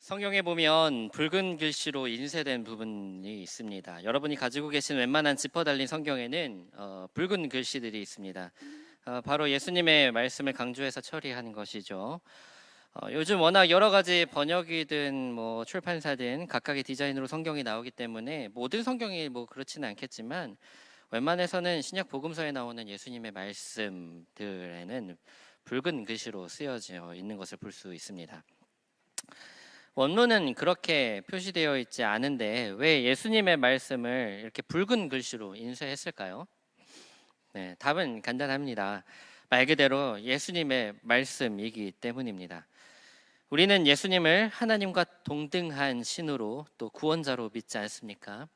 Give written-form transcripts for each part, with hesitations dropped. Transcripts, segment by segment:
성경에 보면 붉은 글씨로 인쇄된 부분이 있습니다. 여러분이 가지고 계신 웬만한 지퍼 달린 성경에는 붉은 글씨들이 있습니다. 바로 예수님의 말씀을 강조해서 처리하는 것이죠. 요즘 워낙 여러 가지 번역이든 뭐 출판사든 각각의 디자인으로 성경이 나오기 때문에 모든 성경이 뭐 그렇지는 않겠지만 웬만해서는 신약 복음서에 나오는 예수님의 말씀들에는 붉은 글씨로 쓰여져 있는 것을 볼 수 있습니다. 원문은 그렇게 표시되어 있지 않은데 왜 예수님의 말씀을 이렇게 붉은 글씨로 인쇄했을까요? 네, 답은 간단합니다. 말 그대로 예수님의 말씀이기 때문입니다. 우리는 예수님을 하나님과 동등한 신으로 또 구원자로 믿지 않습니까?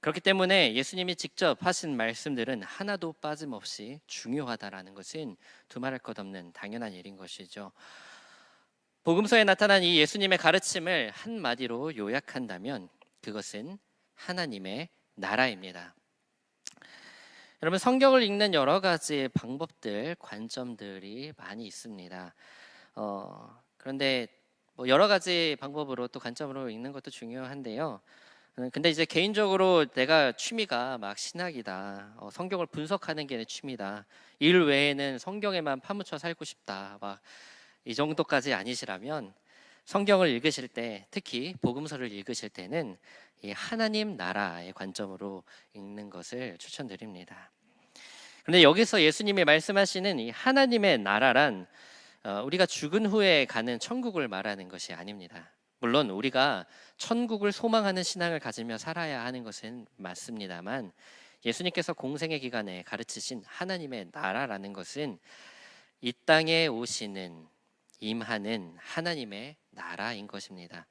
그렇기 때문에 예수님이 직접 하신 말씀들은 하나도 빠짐없이 중요하다라는 것은 두말할 것 없는 당연한 일인 것이죠. 복음서에 나타난 이 예수님의 가르침을 한마디로 요약한다면 그것은 하나님의 나라입니다. 여러분, 성경을 읽는 여러 가지 방법들, 관점들이 많이 있습니다. 그런데 뭐 여러 가지 방법으로 또 관점으로 읽는 것도 중요한데요. 근데 이제 개인적으로 내가 취미가 막 신학이다, 성경을 분석하는 게 내 취미다, 일 외에는 성경에만 파묻혀 살고 싶다, 막 이 정도까지 아니시라면 성경을 읽으실 때, 특히 복음서를 읽으실 때는 이 하나님 나라의 관점으로 읽는 것을 추천드립니다. 그런데 여기서 예수님이 말씀하시는 이 하나님의 나라란 우리가 죽은 후에 가는 천국을 말하는 것이 아닙니다. 물론 우리가 천국을 소망하는 신앙을 가지며 살아야 하는 것은 맞습니다만, 예수님께서 공생의 기간에 가르치신 하나님의 나라라는 것은 이 땅에 오시는, 임하는 하나님의 나라인 것입니다.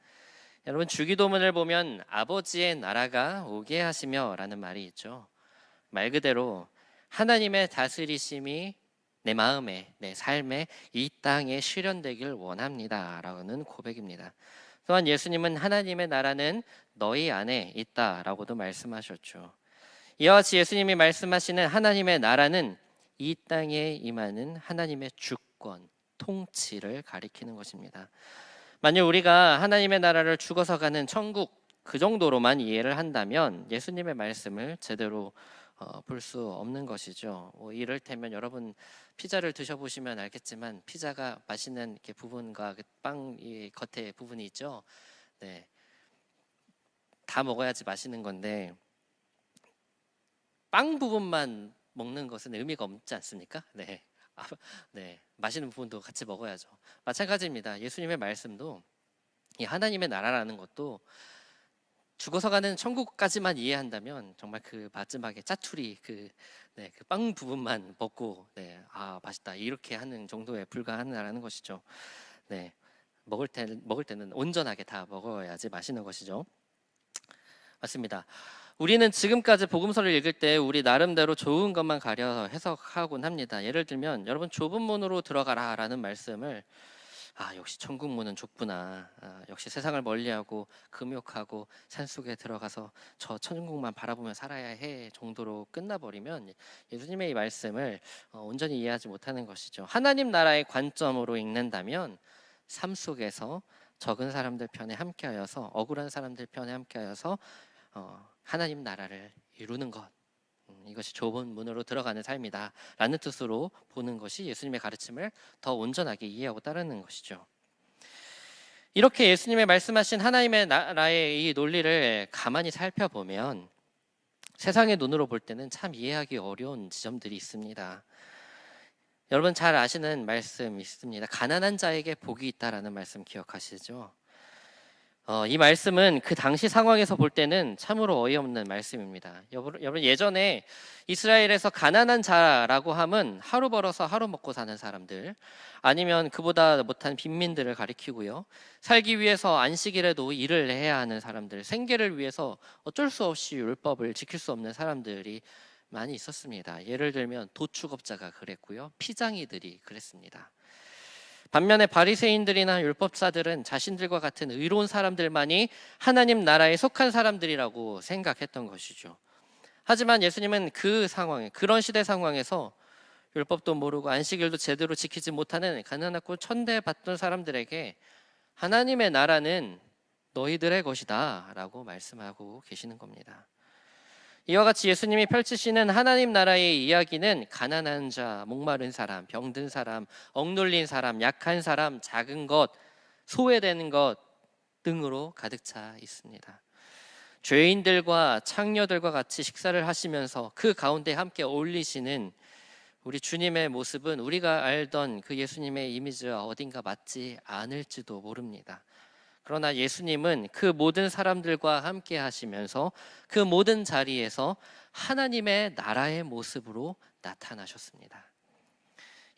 여러분, 주기도문을 보면 아버지의 나라가 오게 하시며 라는 말이 있죠. 말 그대로 하나님의 다스리심이 내 마음에, 내 삶에, 이 땅에 실현되길 원합니다 라는 고백입니다. 또한 예수님은 하나님의 나라는 너희 안에 있다라고도 말씀하셨죠. 이와 같이 예수님이 말씀하시는 하나님의 나라는 이 땅에 임하는 하나님의 주권, 통치를 가리키는 것입니다. 만약 우리가 하나님의 나라를 죽어서 가는 천국 그 정도로만 이해를 한다면 예수님의 말씀을 제대로 볼 수 없는 것이죠. 이를테면 여러분 피자를 드셔보시면 알겠지만 피자가 맛있는 이렇게 부분과 그 빵 겉에 부분이 있죠. 네, 다 먹어야지 맛있는 건데 빵 부분만 먹는 것은 의미가 없지 않습니까? 네. 네, 맛있는 부분도 같이 먹어야죠. 마찬가지입니다. 예수님의 말씀도 이 하나님의 나라라는 것도 죽어서 가는 천국까지만 이해한다면 정말 그 마지막에 짜투리 그 빵 부분만 먹고 맛있다 이렇게 하는 정도에 불과하다는 것이죠. 네, 먹을 때는 온전하게 다 먹어야지 맛있는 것이죠. 맞습니다. 우리는 지금까지 복음서를 읽을 때 우리 나름대로 좋은 것만 가려 해석하곤 합니다. 예를 들면 여러분 좁은 문으로 들어가라 라는 말씀을 역시 천국 문은 좁구나, 역시 세상을 멀리하고 금욕하고 산속에 들어가서 저 천국만 바라보며 살아야 해 정도로 끝나버리면 예수님의 이 말씀을 온전히 이해하지 못하는 것이죠. 하나님 나라의 관점으로 읽는다면 삶 속에서 적은 사람들 편에 함께하여서, 억울한 사람들 편에 함께하여서 하나님 나라를 이루는 것, 이것이 좁은 문으로 들어가는 삶이다 라는 뜻으로 보는 것이 예수님의 가르침을 더 온전하게 이해하고 따르는 것이죠. 이렇게 예수님의 말씀하신 하나님의 나라의 이 논리를 가만히 살펴보면 세상의 눈으로 볼 때는 참 이해하기 어려운 지점들이 있습니다. 여러분 잘 아시는 말씀 있습니다. 가난한 자에게 복이 있다라는 말씀 기억하시죠? 이 말씀은 그 당시 상황에서 볼 때는 참으로 어이없는 말씀입니다. 여러분 예전에 이스라엘에서 가난한 자라고 함은 하루 벌어서 하루 먹고 사는 사람들, 아니면 그보다 못한 빈민들을 가리키고요, 살기 위해서 안식일에도 일을 해야 하는 사람들, 생계를 위해서 어쩔 수 없이 율법을 지킬 수 없는 사람들이 많이 있었습니다. 예를 들면 도축업자가 그랬고요, 피장이들이 그랬습니다. 반면에 바리새인들이나 율법사들은 자신들과 같은 의로운 사람들만이 하나님 나라에 속한 사람들이라고 생각했던 것이죠. 하지만 예수님은 그 상황에, 그런 시대 상황에서 율법도 모르고 안식일도 제대로 지키지 못하는 가난하고 천대받던 사람들에게 하나님의 나라는 너희들의 것이다 라고 말씀하고 계시는 겁니다. 이와 같이 예수님이 펼치시는 하나님 나라의 이야기는 가난한 자, 목마른 사람, 병든 사람, 억눌린 사람, 약한 사람, 작은 것, 소외되는 것 등으로 가득 차 있습니다. 죄인들과 창녀들과 같이 식사를 하시면서 그 가운데 함께 어울리시는 우리 주님의 모습은 우리가 알던 그 예수님의 이미지와 어딘가 맞지 않을지도 모릅니다. 그러나 예수님은 그 모든 사람들과 함께 하시면서 그 모든 자리에서 하나님의 나라의 모습으로 나타나셨습니다.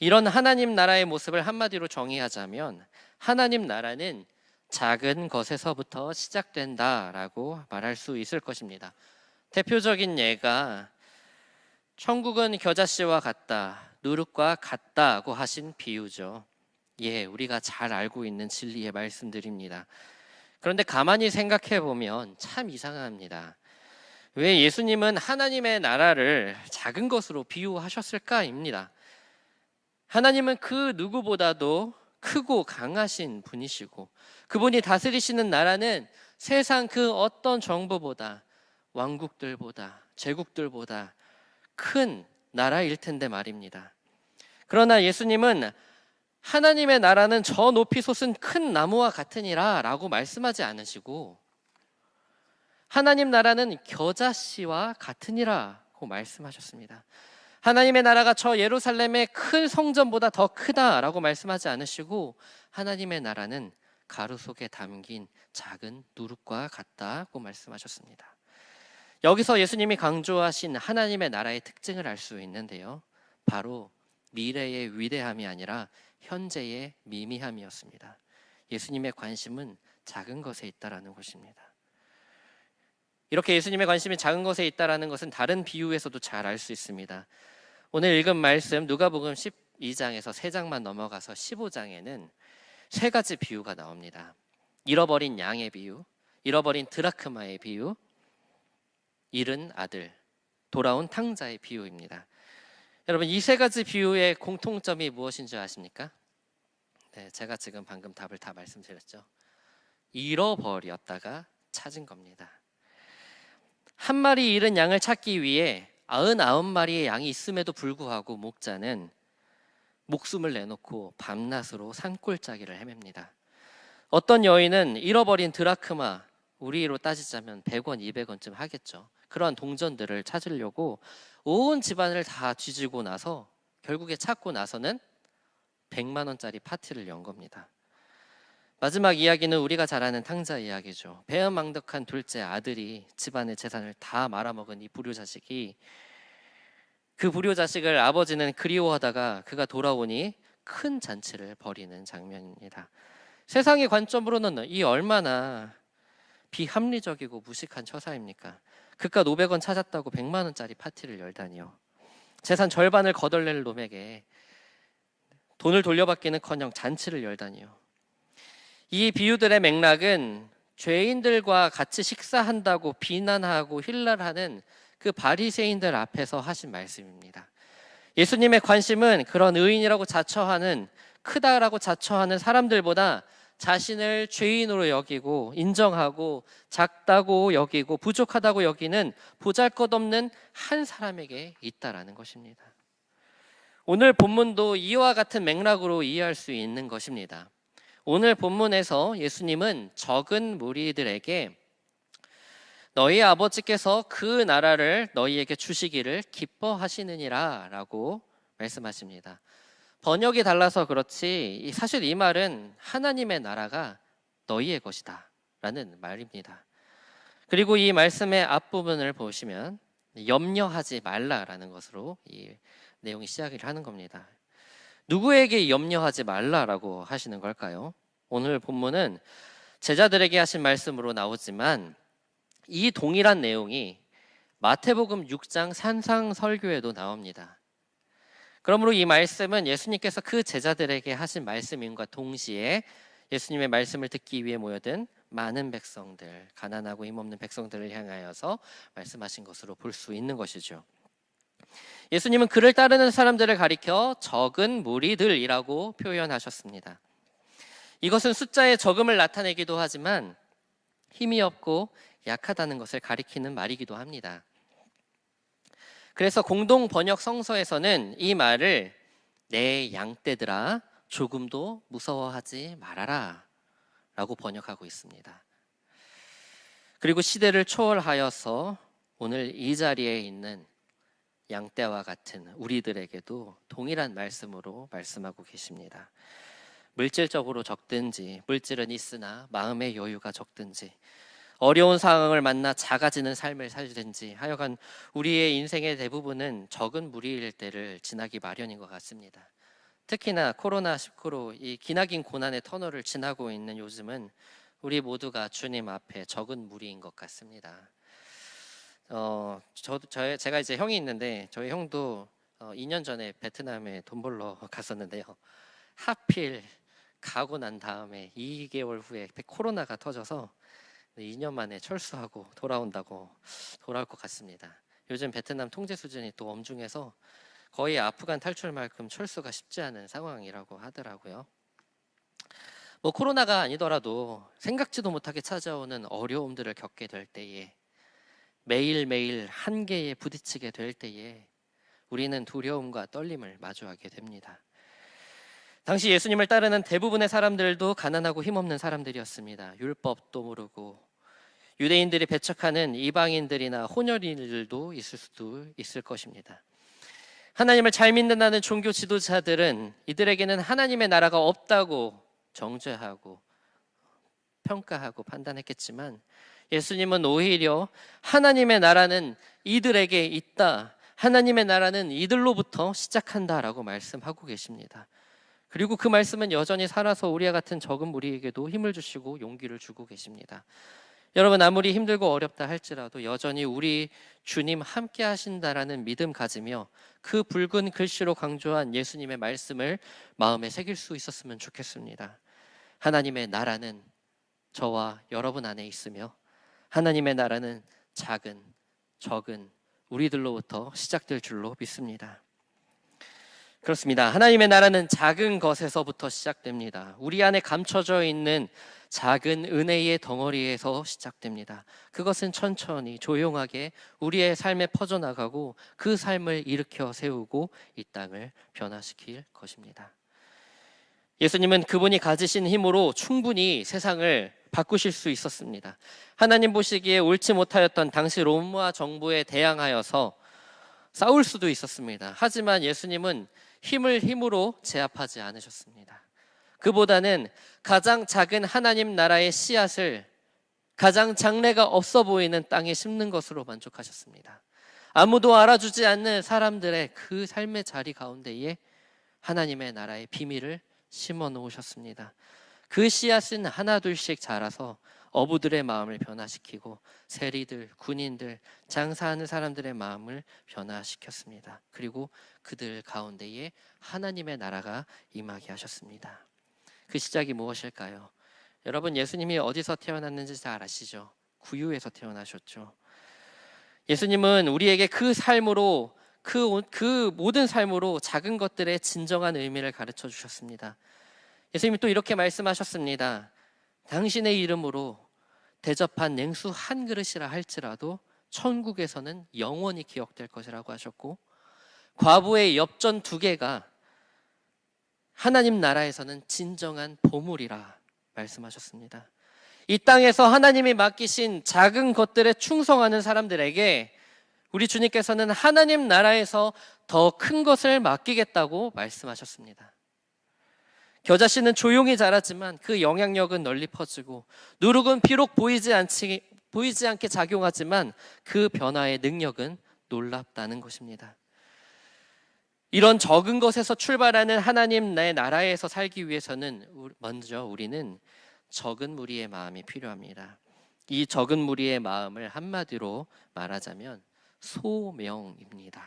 이런 하나님 나라의 모습을 한마디로 정의하자면 하나님 나라는 작은 것에서부터 시작된다라고 말할 수 있을 것입니다. 대표적인 예가 천국은 겨자씨와 같다, 누룩과 같다고 하신 비유죠. 예, 우리가 잘 알고 있는 진리의 말씀들입니다. 그런데 가만히 생각해 보면 참 이상합니다. 왜 예수님은 하나님의 나라를 작은 것으로 비유하셨을까입니다. 하나님은 그 누구보다도 크고 강하신 분이시고 그분이 다스리시는 나라는 세상 그 어떤 정부보다 왕국들보다 제국들보다 큰 나라일 텐데 말입니다. 그러나 예수님은 하나님의 나라는 저 높이 솟은 큰 나무와 같으니라 라고 말씀하지 않으시고 하나님 나라는 겨자씨와 같으니라고 말씀하셨습니다. 하나님의 나라가 저 예루살렘의 큰 성전보다 더 크다라고 말씀하지 않으시고 하나님의 나라는 가루 속에 담긴 작은 누룩과 같다고 말씀하셨습니다. 여기서 예수님이 강조하신 하나님의 나라의 특징을 알 수 있는데요. 바로 미래의 위대함이 아니라 현재의 미미함이었습니다. 예수님의 관심은 작은 것에 있다라는 것입니다. 이렇게 예수님의 관심이 작은 것에 있다라는 것은 다른 비유에서도 잘 알 수 있습니다. 오늘 읽은 말씀 누가복음 12장에서 3장만 넘어가서 15장에는 3가지 비유가 나옵니다. 잃어버린 양의 비유, 잃어버린 드라크마의 비유, 잃은 아들, 돌아온 탕자의 비유입니다. 여러분 이 3가지 비유의 공통점이 무엇인지 아십니까? 네, 제가 지금 방금 답을 다 말씀드렸죠. 잃어버렸다가 찾은 겁니다. 한 마리 잃은 양을 찾기 위해 99마리의 양이 있음에도 불구하고 목자는 목숨을 내놓고 밤낮으로 산골짜기를 헤맵니다. 어떤 여인은 잃어버린 드라크마, 우리로 따지자면 100원, 200원쯤 하겠죠. 그러한 동전들을 찾으려고 온 집안을 다 뒤지고 나서 결국에 찾고 나서는 100만 원짜리 파티를 연 겁니다. 마지막 이야기는 우리가 잘 아는 탕자 이야기죠. 배은망덕한 둘째 아들이 집안의 재산을 다 말아먹은 이 불효자식이 그 불효자식을 아버지는 그리워하다가 그가 돌아오니 큰 잔치를 벌이는 장면입니다. 세상의 관점으로는 이 얼마나 비합리적이고 무식한 처사입니까? 그깟 500원 찾았다고 100만 원짜리 파티를 열다니요. 재산 절반을 거덜낼 놈에게 돈을 돌려받기는커녕 잔치를 열다니요. 이 비유들의 맥락은 죄인들과 같이 식사한다고 비난하고 힐랄하는 그 바리새인들 앞에서 하신 말씀입니다. 예수님의 관심은 그런 의인이라고 자처하는, 크다라고 자처하는 사람들보다 자신을 죄인으로 여기고 인정하고 작다고 여기고 부족하다고 여기는 보잘것없는 한 사람에게 있다라는 것입니다. 오늘 본문도 이와 같은 맥락으로 이해할 수 있는 것입니다. 오늘 본문에서 예수님은 적은 무리들에게 너희 아버지께서 그 나라를 너희에게 주시기를 기뻐하시느니라 라고 말씀하십니다. 번역이 달라서 그렇지 사실 이 말은 하나님의 나라가 너희의 것이다 라는 말입니다. 그리고 이 말씀의 앞부분을 보시면 염려하지 말라라는 것으로 이 내용이 시작을 하는 겁니다. 누구에게 염려하지 말라라고 하시는 걸까요? 오늘 본문은 제자들에게 하신 말씀으로 나오지만 이 동일한 내용이 마태복음 6장 산상설교에도 나옵니다. 그러므로 이 말씀은 예수님께서 그 제자들에게 하신 말씀임과 동시에 예수님의 말씀을 듣기 위해 모여든 많은 백성들, 가난하고 힘없는 백성들을 향하여서 말씀하신 것으로 볼 수 있는 것이죠. 예수님은 그를 따르는 사람들을 가리켜 적은 무리들이라고 표현하셨습니다. 이것은 숫자의 적음을 나타내기도 하지만 힘이 없고 약하다는 것을 가리키는 말이기도 합니다. 그래서 공동 번역 성서에서는 이 말을 내 양떼들아 조금도 무서워하지 말아라 라고 번역하고 있습니다. 그리고 시대를 초월하여서 오늘 이 자리에 있는 양떼와 같은 우리들에게도 동일한 말씀으로 말씀하고 계십니다. 물질적으로 적든지, 물질은 있으나 마음의 여유가 적든지, 어려운 상황을 만나 작아지는 삶을 살든지 하여간 우리의 인생의 대부분은 적은 무리일 때를 지나기 마련인 것 같습니다. 특히나 코로나19로 이 기나긴 고난의 터널을 지나고 있는 요즘은 우리 모두가 주님 앞에 적은 무리인 것 같습니다. 제가 이제 형이 있는데 저희 형도 2년 전에 베트남에 돈 벌러 갔었는데요. 하필 가고 난 다음에 2개월 후에 코로나가 터져서 2년 만에 철수하고 돌아올 것 같습니다. 요즘 베트남 통제 수준이 또 엄중해서 거의 아프간 탈출만큼 철수가 쉽지 않은 상황이라고 하더라고요. 뭐 코로나가 아니더라도 생각지도 못하게 찾아오는 어려움들을 겪게 될 때에, 매일매일 한계에 부딪히게 될 때에 우리는 두려움과 떨림을 마주하게 됩니다. 당시 예수님을 따르는 대부분의 사람들도 가난하고 힘없는 사람들이었습니다. 율법도 모르고 유대인들이 배척하는 이방인들이나 혼혈인들도 있을 수도 있을 것입니다. 하나님을 잘 믿는다는 종교 지도자들은 이들에게는 하나님의 나라가 없다고 정죄하고 평가하고 판단했겠지만, 예수님은 오히려 하나님의 나라는 이들에게 있다, 하나님의 나라는 이들로부터 시작한다라고 말씀하고 계십니다. 그리고 그 말씀은 여전히 살아서 우리와 같은 적은 무리에게도 힘을 주시고 용기를 주고 계십니다. 여러분, 아무리 힘들고 어렵다 할지라도 여전히 우리 주님 함께 하신다라는 믿음 가지며 그 붉은 글씨로 강조한 예수님의 말씀을 마음에 새길 수 있었으면 좋겠습니다. 하나님의 나라는 저와 여러분 안에 있으며 하나님의 나라는 작은, 적은 우리들로부터 시작될 줄로 믿습니다. 그렇습니다. 하나님의 나라는 작은 것에서부터 시작됩니다. 우리 안에 감춰져 있는 작은 은혜의 덩어리에서 시작됩니다. 그것은 천천히 조용하게 우리의 삶에 퍼져나가고 그 삶을 일으켜 세우고 이 땅을 변화시킬 것입니다. 예수님은 그분이 가지신 힘으로 충분히 세상을 바꾸실 수 있었습니다. 하나님 보시기에 옳지 못하였던 당시 로마 정부에 대항하여서 싸울 수도 있었습니다. 하지만 예수님은 힘으로 제압하지 않으셨습니다. 그보다는 가장 작은 하나님 나라의 씨앗을 가장 장래가 없어 보이는 땅에 심는 것으로 만족하셨습니다. 아무도 알아주지 않는 사람들의 그 삶의 자리 가운데에 하나님의 나라의 비밀을 심어 놓으셨습니다. 그 씨앗은 하나둘씩 자라서 어부들의 마음을 변화시키고 세리들, 군인들, 장사하는 사람들의 마음을 변화시켰습니다. 그리고 그들 가운데에 하나님의 나라가 임하게 하셨습니다. 그 시작이 무엇일까요? 여러분, 예수님이 어디서 태어났는지 잘 아시죠? 구유에서 태어나셨죠. 예수님은 우리에게 그 삶으로 그 모든 삶으로 작은 것들의 진정한 의미를 가르쳐 주셨습니다. 예수님이 또 이렇게 말씀하셨습니다. 당신의 이름으로 대접한 냉수 한 그릇이라 할지라도 천국에서는 영원히 기억될 것이라고 하셨고, 과부의 엽전 2개가 하나님 나라에서는 진정한 보물이라 말씀하셨습니다. 이 땅에서 하나님이 맡기신 작은 것들에 충성하는 사람들에게 우리 주님께서는 하나님 나라에서 더 큰 것을 맡기겠다고 말씀하셨습니다. 겨자씨는 조용히 자랐지만 그 영향력은 널리 퍼지고, 누룩은 비록 보이지 않게 작용하지만 그 변화의 능력은 놀랍다는 것입니다. 이런 적은 것에서 출발하는 하나님의 나라에서 살기 위해서는 먼저 우리는 적은 무리의 마음이 필요합니다. 이 적은 무리의 마음을 한마디로 말하자면 소명입니다.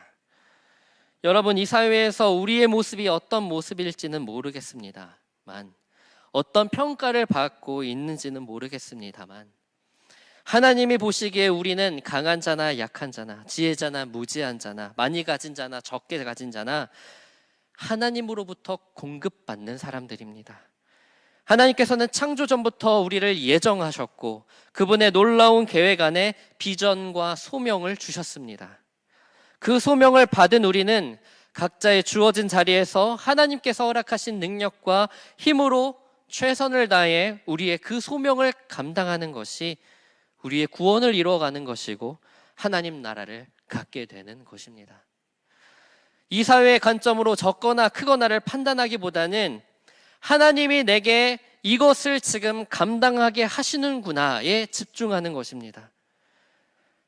여러분, 이 사회에서 우리의 모습이 어떤 모습일지는 모르겠습니다만, 어떤 평가를 받고 있는지는 모르겠습니다만, 하나님이 보시기에 우리는 강한 자나 약한 자나, 지혜자나 무지한 자나, 많이 가진 자나 적게 가진 자나 하나님으로부터 공급받는 사람들입니다. 하나님께서는 창조 전부터 우리를 예정하셨고 그분의 놀라운 계획 안에 비전과 소명을 주셨습니다. 그 소명을 받은 우리는 각자의 주어진 자리에서 하나님께서 허락하신 능력과 힘으로 최선을 다해 우리의 그 소명을 감당하는 것이 우리의 구원을 이루어가는 것이고 하나님 나라를 갖게 되는 것입니다. 이 사회의 관점으로 적거나 크거나를 판단하기보다는 하나님이 내게 이것을 지금 감당하게 하시는구나에 집중하는 것입니다.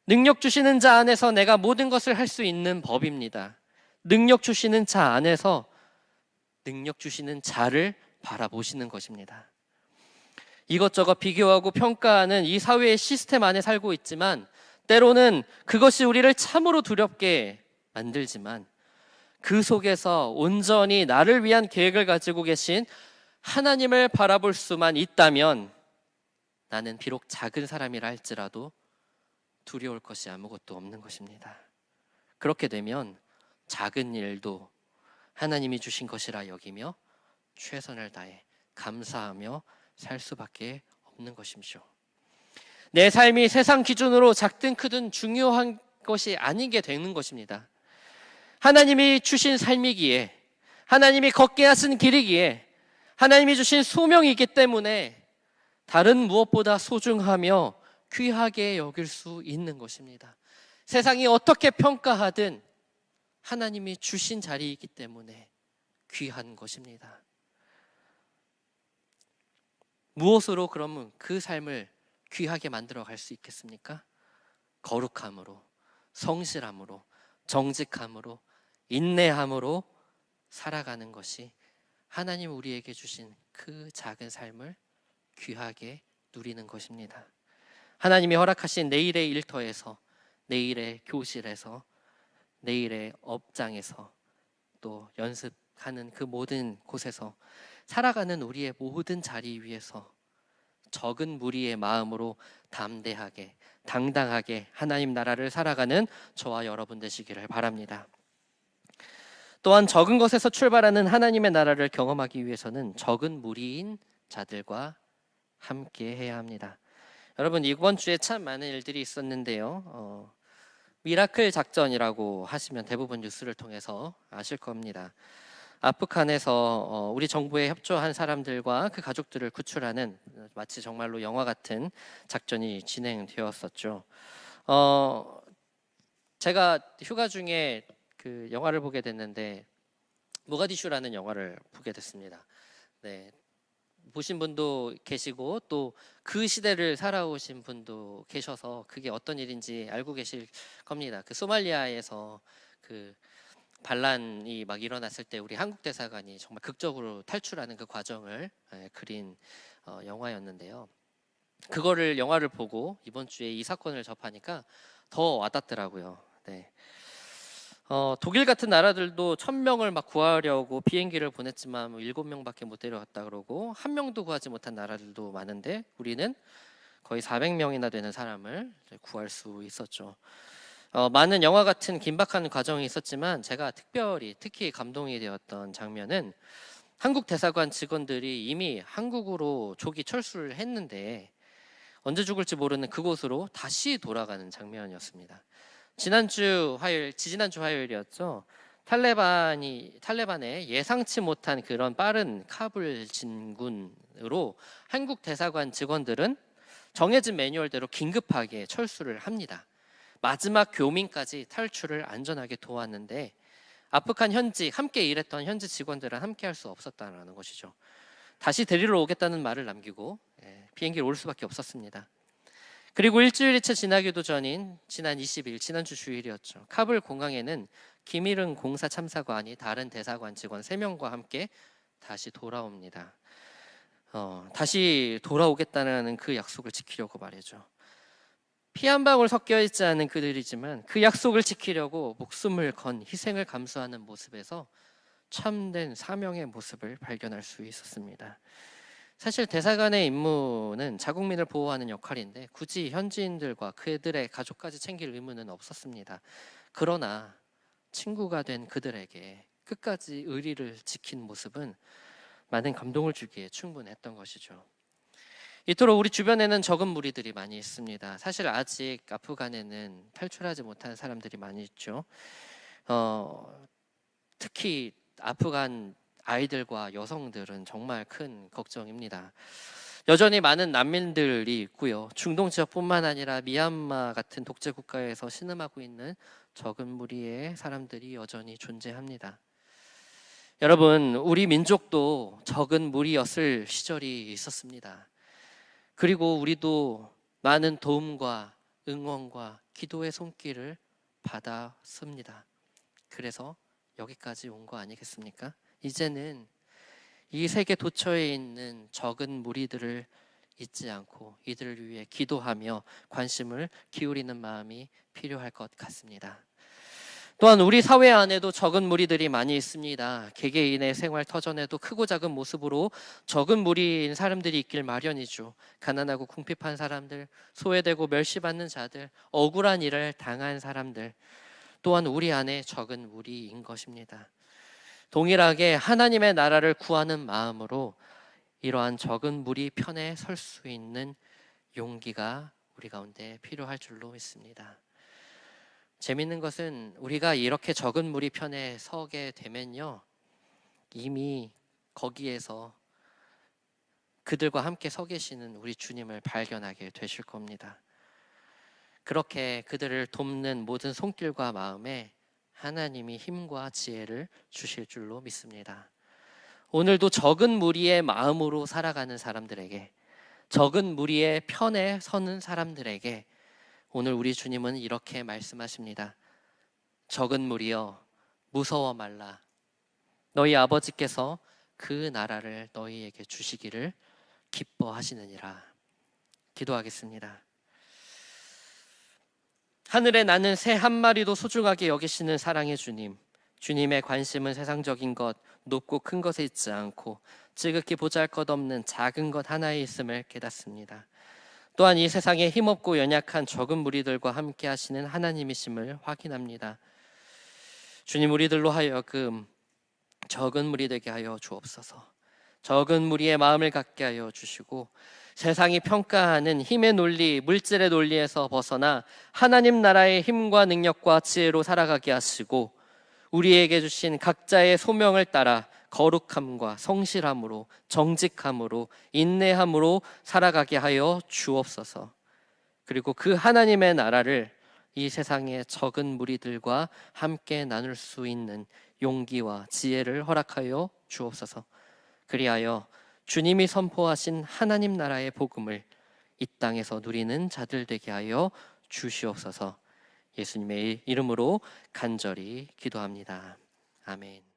능력 주시는 자 안에서 내가 모든 것을 할 수 있는 법입니다. 능력 주시는 자 안에서 능력 주시는 자를 바라보시는 것입니다. 이것저것 비교하고 평가하는 이 사회의 시스템 안에 살고 있지만 때로는 그것이 우리를 참으로 두렵게 만들지만 그 속에서 온전히 나를 위한 계획을 가지고 계신 하나님을 바라볼 수만 있다면 나는 비록 작은 사람이라 할지라도 두려울 것이 아무것도 없는 것입니다. 그렇게 되면 작은 일도 하나님이 주신 것이라 여기며 최선을 다해 감사하며 살 수밖에 없는 것이죠. 내 삶이 세상 기준으로 작든 크든 중요한 것이 아니게 되는 것입니다. 하나님이 주신 삶이기에, 하나님이 걷게 하신 길이기에, 하나님이 주신 소명이기 때문에 다른 무엇보다 소중하며 귀하게 여길 수 있는 것입니다. 세상이 어떻게 평가하든 하나님이 주신 자리이기 때문에 귀한 것입니다. 무엇으로 그러면 그 삶을 귀하게 만들어 갈 수 있겠습니까? 거룩함으로, 성실함으로, 정직함으로, 인내함으로 살아가는 것이 하나님 우리에게 주신 그 작은 삶을 귀하게 누리는 것입니다. 하나님이 허락하신 내일의 일터에서, 내일의 교실에서, 내일의 업장에서, 또 연습하는 그 모든 곳에서 살아가는 우리의 모든 자리 위에서 적은 무리의 마음으로 담대하게, 당당하게 하나님 나라를 살아가는 저와 여러분 되시기를 바랍니다. 또한 적은 것에서 출발하는 하나님의 나라를 경험하기 위해서는 적은 무리인 자들과 함께 해야 합니다. 여러분, 이번 주에 참 많은 일들이 있었는데요. 미라클 작전이라고 하시면 대부분 뉴스를 통해서 아실 겁니다. 아프간에서 우리 정부에 협조한 사람들과 그 가족들을 구출하는 마치 정말로 영화 같은 작전이 진행되었었죠. 제가 휴가 중에 그 영화를 보게 됐는데 모가디슈라는 영화를 보게 됐습니다. 네, 보신 분도 계시고 또 그 시대를 살아오신 분도 계셔서 그게 어떤 일인지 알고 계실 겁니다. 그 소말리아에서 그 반란이 막 일어났을 때 우리 한국 대사관이 정말 극적으로 탈출하는 그 과정을 그린 영화였는데요. 그거를 영화를 보고 이번 주에 이 사건을 접하니까 더 와닿더라고요. 네. 독일 같은 나라들도 1000명을 막 구하려고 비행기를 보냈지만 7명밖에 못 데려갔다 그러고 1명도 구하지 못한 나라들도 많은데 우리는 거의 400명이나 되는 사람을 구할 수 있었죠. 많은 영화 같은 긴박한 과정이 있었지만 제가 특히 감동이 되었던 장면은 한국 대사관 직원들이 이미 한국으로 조기 철수를 했는데 언제 죽을지 모르는 그곳으로 다시 돌아가는 장면이었습니다. 지지난주 화요일이었죠. 탈레반의 예상치 못한 그런 빠른 카불 진군으로 한국 대사관 직원들은 정해진 매뉴얼대로 긴급하게 철수를 합니다. 마지막 교민까지 탈출을 안전하게 도왔는데 아프간 함께 일했던 현지 직원들은 함께 할 수 없었다는 것이죠. 다시 데리러 오겠다는 말을 남기고 비행기를 올 수밖에 없었습니다. 그리고 일주일이 채 지나기도 전인 지난 20일, 지난주 주일이었죠. 카불 공항에는 김일흥 공사 참사관이 다른 대사관 직원 3명과 함께 다시 돌아옵니다. 다시 돌아오겠다는 그 약속을 지키려고 말이죠. 피 한 방울 섞여 있지 않은 그들이지만 그 약속을 지키려고 목숨을 건 희생을 감수하는 모습에서 참된 사명의 모습을 발견할 수 있었습니다. 사실 대사관의 임무는 자국민을 보호하는 역할인데 굳이 현지인들과 그들의 가족까지 챙길 의무는 없었습니다. 그러나 친구가 된 그들에게 끝까지 의리를 지킨 모습은 많은 감동을 주기에 충분했던 것이죠. 이토록 우리 주변에는 적은 무리들이 많이 있습니다. 사실 아직 아프간에는 탈출하지 못한 사람들이 많이 있죠. 특히 아프간 아이들과 여성들은 정말 큰 걱정입니다. 여전히 많은 난민들이 있고요. 중동 지역뿐만 아니라 미얀마 같은 독재 국가에서 신음하고 있는 적은 무리의 사람들이 여전히 존재합니다. 여러분, 우리 민족도 적은 무리였을 시절이 있었습니다. 그리고 우리도 많은 도움과 응원과 기도의 손길을 받았습니다. 그래서 여기까지 온 거 아니겠습니까? 이제는 이 세계 도처에 있는 적은 무리들을 잊지 않고 이들을 위해 기도하며 관심을 기울이는 마음이 필요할 것 같습니다. 또한 우리 사회 안에도 적은 무리들이 많이 있습니다. 개개인의 생활 터전에도 크고 작은 모습으로 적은 무리인 사람들이 있길 마련이죠. 가난하고 궁핍한 사람들, 소외되고 멸시받는 자들, 억울한 일을 당한 사람들, 또한 우리 안에 적은 무리인 것입니다. 동일하게 하나님의 나라를 구하는 마음으로 이러한 적은 무리 편에 설 수 있는 용기가 우리 가운데 필요할 줄로 믿습니다. 재밌는 것은 우리가 이렇게 적은 무리 편에 서게 되면요, 이미 거기에서 그들과 함께 서 계시는 우리 주님을 발견하게 되실 겁니다. 그렇게 그들을 돕는 모든 손길과 마음에 하나님이 힘과 지혜를 주실 줄로 믿습니다. 오늘도 적은 무리의 마음으로 살아가는 사람들에게, 적은 무리의 편에 서는 사람들에게 오늘 우리 주님은 이렇게 말씀하십니다. 적은 무리여, 무서워 말라. 너희 아버지께서 그 나라를 너희에게 주시기를 기뻐하시느니라. 기도하겠습니다. 하늘에 나는 새 한 마리도 소중하게 여기시는 사랑의 주님, 주님의 관심은 세상적인 것, 높고 큰 것에 있지 않고 지극히 보잘것없는 작은 것 하나에 있음을 깨닫습니다. 또한 이 세상에 힘없고 연약한 적은 무리들과 함께 하시는 하나님이심을 확인합니다. 주님, 우리들로 하여금 적은 무리 되게 하여 주옵소서. 적은 무리의 마음을 갖게 하여 주시고 세상이 평가하는 힘의 논리, 물질의 논리에서 벗어나 하나님 나라의 힘과 능력과 지혜로 살아가게 하시고 우리에게 주신 각자의 소명을 따라 거룩함과 성실함으로, 정직함으로, 인내함으로 살아가게 하여 주옵소서. 그리고 그 하나님의 나라를 이 세상의 적은 무리들과 함께 나눌 수 있는 용기와 지혜를 허락하여 주옵소서. 그리하여 주님이 선포하신 하나님 나라의 복음을 이 땅에서 누리는 자들 되게 하여 주시옵소서. 예수님의 이름으로 간절히 기도합니다. 아멘.